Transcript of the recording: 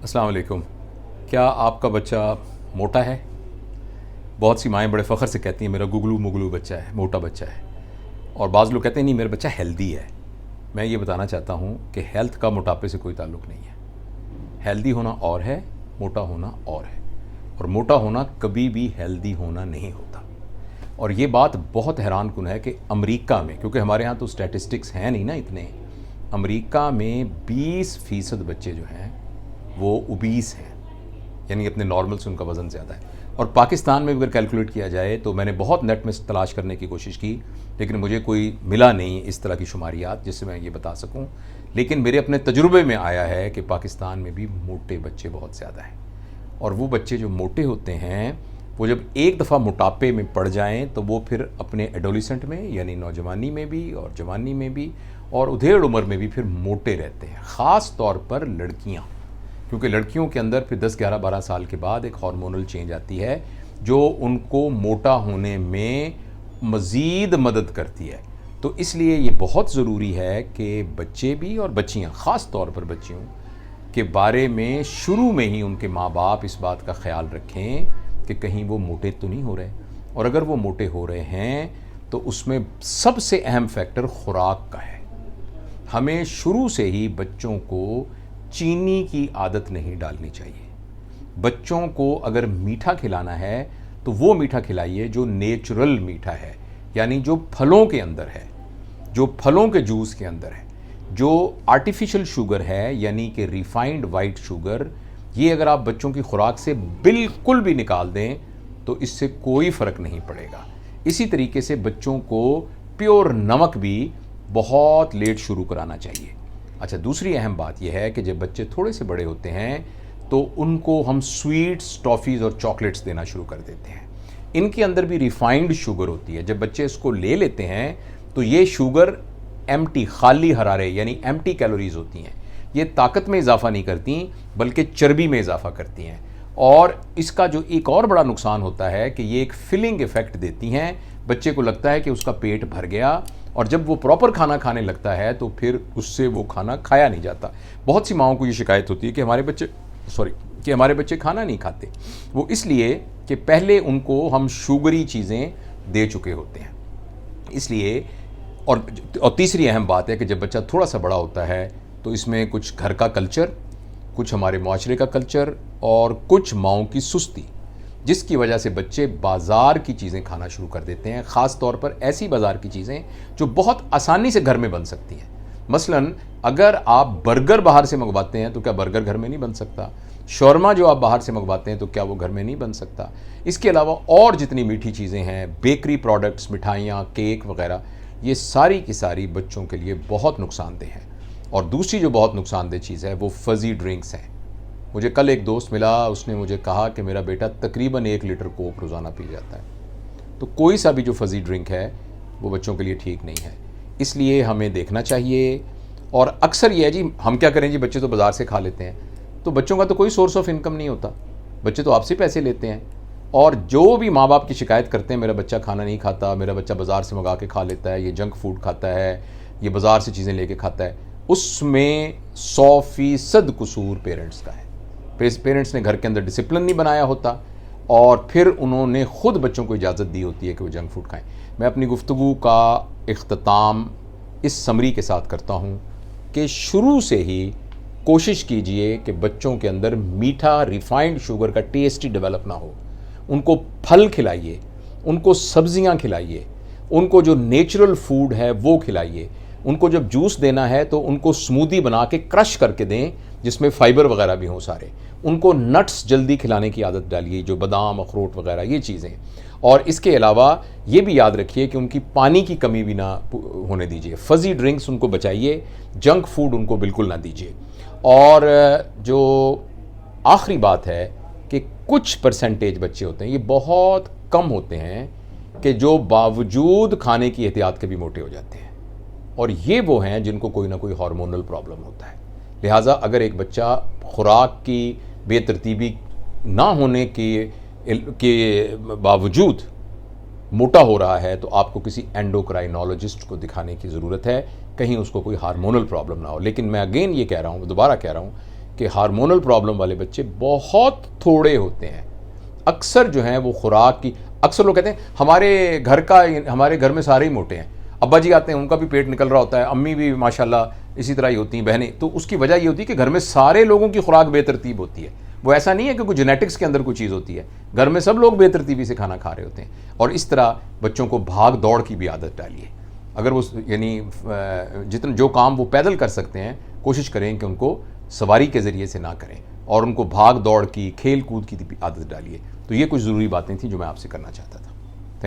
अस्सलाम वालेकुम। क्या आपका बच्चा मोटा है? बहुत सी माएँ बड़े फ़ख्र से कहती हैं मेरा गुगलू मुगलू बच्चा है, मोटा बच्चा है। और बाज़ लोग कहते हैं नहीं मेरा बच्चा हेल्दी है। मैं ये बताना चाहता हूँ कि हेल्थ का मोटापे से कोई ताल्लुक़ नहीं है। हेल्दी होना और है, मोटा होना और है। और मोटा होना कभी भी हेल्दी होना नहीं होता। और ये बात बहुत हैरानकुन है कि अमेरिका में, क्योंकि हमारे यहाँ तो स्टैटिस्टिक्स हैं नहीं ना इतने, अमेरिका में 20% बच्चे जो हैं वो ओबीस हैं, यानी अपने नॉर्मल से उनका वज़न ज़्यादा है। और पाकिस्तान में अगर कैलकुलेट किया जाए तो मैंने बहुत नेट में तलाश करने की कोशिश की, लेकिन मुझे कोई मिला नहीं इस तरह की शुमारियात जिससे मैं ये बता सकूं। लेकिन मेरे अपने तजुर्बे में आया है कि पाकिस्तान में भी मोटे बच्चे बहुत ज़्यादा हैं। और वो बच्चे जो मोटे होते हैं वो जब एक दफ़ा मोटापे में पड़ जाएं तो वो फिर अपने एडोलिसेंट में यानी नौजवानी में भी और जवानी में भी और उधेड़ उम्र में भी फिर मोटे रहते हैं। ख़ास तौर पर लड़कियाँ, क्योंकि लड़कियों के अंदर फिर 10, 11, 12 साल के बाद एक हार्मोनल चेंज आती है जो उनको मोटा होने में मज़ीद मदद करती है। तो इसलिए ये बहुत ज़रूरी है कि बच्चे भी और बच्चियाँ, ख़ास तौर पर बच्चियों के बारे में शुरू में ही उनके माँ बाप इस बात का ख्याल रखें कि कहीं वो मोटे तो नहीं हो रहे। और अगर वो मोटे हो रहे हैं तो उसमें सबसे अहम फैक्टर खुराक का है। हमें शुरू से ही बच्चों को चीनी की आदत नहीं डालनी चाहिए। बच्चों को अगर मीठा खिलाना है तो वो मीठा खिलाइए जो नेचुरल मीठा है, यानी जो फलों के अंदर है, जो फलों के जूस के अंदर है। जो आर्टिफिशियल शुगर है यानी कि रिफाइंड वाइट शुगर, ये अगर आप बच्चों की खुराक से बिल्कुल भी निकाल दें तो इससे कोई फ़र्क नहीं पड़ेगा। इसी तरीके से बच्चों को प्योर नमक भी बहुत लेट शुरू कराना चाहिए। अच्छा, दूसरी अहम बात यह है कि जब बच्चे थोड़े से बड़े होते हैं तो उनको हम स्वीट्स, टॉफ़ीज़ और चॉकलेट्स देना शुरू कर देते हैं। इनके अंदर भी रिफाइंड शुगर होती है। जब बच्चे इसको ले लेते हैं तो ये शुगर एम्प्टी, खाली हरारे यानी एम्प्टी कैलोरीज़ होती हैं। ये ताकत में इजाफा नहीं करती बल्कि चर्बी में इजाफा करती हैं। और इसका जो एक और बड़ा नुकसान होता है कि ये एक फिलिंग इफ़ेक्ट देती हैं। बच्चे को लगता है कि उसका पेट भर गया और जब वो प्रॉपर खाना खाने लगता है तो फिर उससे वो खाना खाया नहीं जाता। बहुत सी माँओं को ये शिकायत होती है कि हमारे बच्चे खाना नहीं खाते। वो इसलिए कि पहले उनको हम शुगरी चीज़ें दे चुके होते हैं। इसलिए और तीसरी अहम बात है कि जब बच्चा थोड़ा सा बड़ा होता है तो इसमें कुछ घर का कल्चर, कुछ हमारे माशरे का कल्चर और कुछ माँओं की सुस्ती, जिसकी वजह से बच्चे बाज़ार की चीज़ें खाना शुरू कर देते हैं। ख़ास तौर पर ऐसी बाज़ार की चीज़ें जो बहुत आसानी से घर में बन सकती हैं। मसलन अगर आप बर्गर बाहर से मंगवाते हैं तो क्या बर्गर घर में नहीं बन सकता? शौरमा जो आप बाहर से मंगवाते हैं तो क्या वो घर में नहीं बन सकता? इसके अलावा और जितनी मीठी चीज़ें हैं, बेकरी प्रोडक्ट्स, मिठाइयाँ, केक वगैरह, ये सारी की सारी बच्चों के लिए बहुत नुकसानदेह हैं। और दूसरी जो बहुत नुकसानदेह चीज़ है वो फ़ज़ी ड्रिंक्स हैं। मुझे कल एक दोस्त मिला, उसने मुझे कहा कि मेरा बेटा तकरीबन 1 लीटर कोक रोज़ाना पी जाता है। तो कोई सा भी जो फ़ज़ी ड्रिंक है वो बच्चों के लिए ठीक नहीं है। इसलिए हमें देखना चाहिए। और अक्सर ये है जी, हम क्या करें जी, बच्चे तो बाज़ार से खा लेते हैं, तो बच्चों का तो कोई सोर्स ऑफ इनकम नहीं होता, बच्चे तो आपसे पैसे लेते हैं। और जो भी माँ बाप की शिकायत करते हैं मेरा बच्चा खाना नहीं खाता, मेरा बच्चा बाज़ार से मंगा के खा लेता है, ये जंक फूड खाता है, ये बाज़ार से चीज़ें लेके खाता है, उसमें 100% कसूर पेरेंट्स का है। पेरेंट्स ने घर के अंदर डिसिप्लिन नहीं बनाया होता और फिर उन्होंने ख़ुद बच्चों को इजाज़त दी होती है कि वो जंक फूड खाएं। मैं अपनी गुफ्तगू का इख्तिताम इस समरी के साथ करता हूँ कि शुरू से ही कोशिश कीजिए कि बच्चों के अंदर मीठा रिफाइंड शुगर का टेस्ट ही डेवलप ना हो। उनको फल खिलाइए, उनको सब्जियां खिलाइए, उनको जो नेचुरल फूड है वो खिलाइए। उनको जब जूस देना है तो उनको स्मूदी बना के क्रश करके दें जिसमें फ़ाइबर वगैरह भी हों सारे। उनको नट्स जल्दी खिलाने की आदत डालिए, जो बादाम, अखरोट वगैरह ये चीज़ें। और इसके अलावा ये भी याद रखिए कि उनकी पानी की कमी भी ना होने दीजिए। फ़ज़ी ड्रिंक्स उनको बचाइए, जंक फूड उनको बिल्कुल ना दीजिए। और जो आखिरी बात है कि कुछ परसेंटेज बच्चे होते हैं, ये बहुत कम होते हैं, कि जो बावजूद खाने की एहतियात के भी मोटे हो जाते हैं। और ये वो हैं जिनको कोई ना कोई हार्मोनल प्रॉब्लम होता है। लिहाजा अगर एक बच्चा खुराक की बेतरतीबी ना होने के बावजूद मोटा हो रहा है तो आपको किसी एंडोक्राइनोलॉजिस्ट को दिखाने की ज़रूरत है, कहीं उसको कोई हार्मोनल प्रॉब्लम ना हो। लेकिन मैं अगेन ये कह रहा हूँ, दोबारा कह रहा हूँ कि हार्मोनल प्रॉब्लम वाले बच्चे बहुत थोड़े होते हैं। अक्सर जो हैं वो खुराक की, अक्सर लोग कहते हैं हमारे घर में सारे ही मोटे हैं, अब्बा जी आते हैं उनका भी पेट निकल रहा होता है, अम्मी भी माशाल्लाह इसी तरह ही होती हैं, बहनें। तो उसकी वजह ये होती है कि घर में सारे लोगों की खुराक बेतरतीब होती है। वो ऐसा नहीं है कि कोई जेनेटिक्स के अंदर कोई चीज़ होती है, घर में सब लोग बेतरतीबी से खाना खा रहे होते हैं। और इस तरह बच्चों को भाग दौड़ की भी आदत डालिए। अगर वो यानी जितना जो काम वो पैदल कर सकते हैं, कोशिश करें कि उनको सवारी के ज़रिए से ना करें, और उनको भाग दौड़ की, खेल कूद की भी आदत डालिए। तो ये कुछ ज़रूरी बातें थी जो मैं आपसे करना चाहता था।